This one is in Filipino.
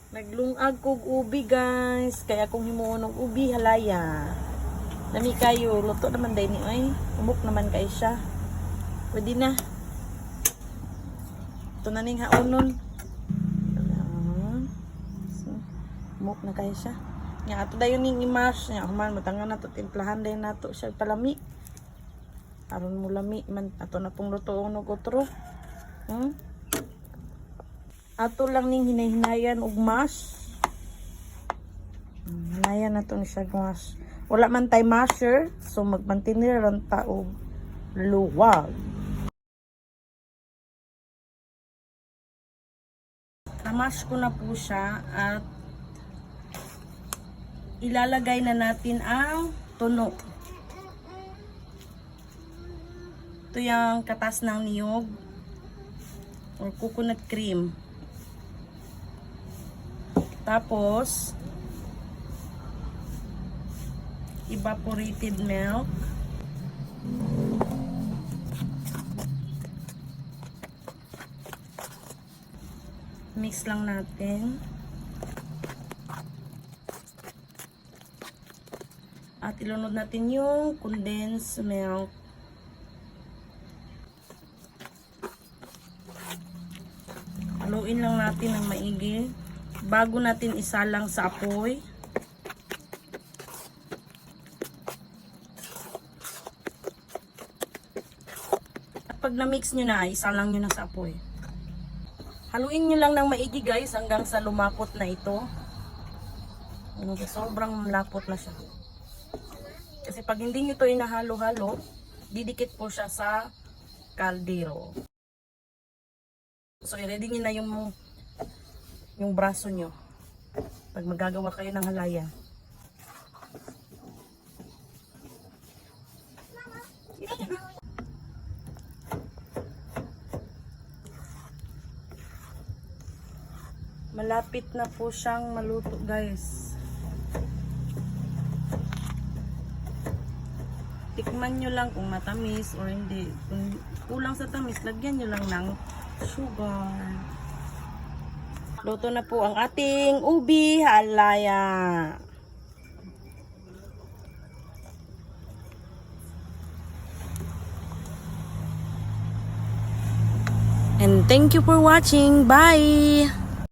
Naglungag kog ubi guys. Kaya kung himuon og ubi halaya. Lami kayo. Luto naman day ni oy. Umok naman kay siya. Pwede na. Ito na ning haonon. Umok na kay siya. Nga ato dayon ning imash. Nga human matangan nato timplahan day nato siya palami. Aron mo lami man ato na pong lutoon og otro. Ato lang ning hinahinayan og mash. Hinayan nato ni siya mash. Wala man tay masher, so magmantinir lang ta og luwag. Namash ko na po siya at ilalagay na natin ang tuno. Ito yung katas ng niyog or coconut cream. Tapos evaporated milk. Mix lang natin. At ilunod natin yung condensed milk. Haluin lang natin ng maigi bago natin isalang sa apoy. At pag na-mix nyo na, isalang nyo na sa apoy. Haluin nyo lang ng maigi guys hanggang sa lumapot na ito. Sobrang malapot na siya. Kasi pag hindi nyo ito inahalo-halo, didikit po siya sa kaldero. So i-ready nyo na yung braso nyo pag magagawa kayo ng halaya. Malapit na po siyang maluto guys. Tikman nyo lang kung matamis or hindi. Kung kulang sa tamis, lagyan nyo lang ng sugar. Luto na po ang ating ubi halaya. And thank you for watching. Bye!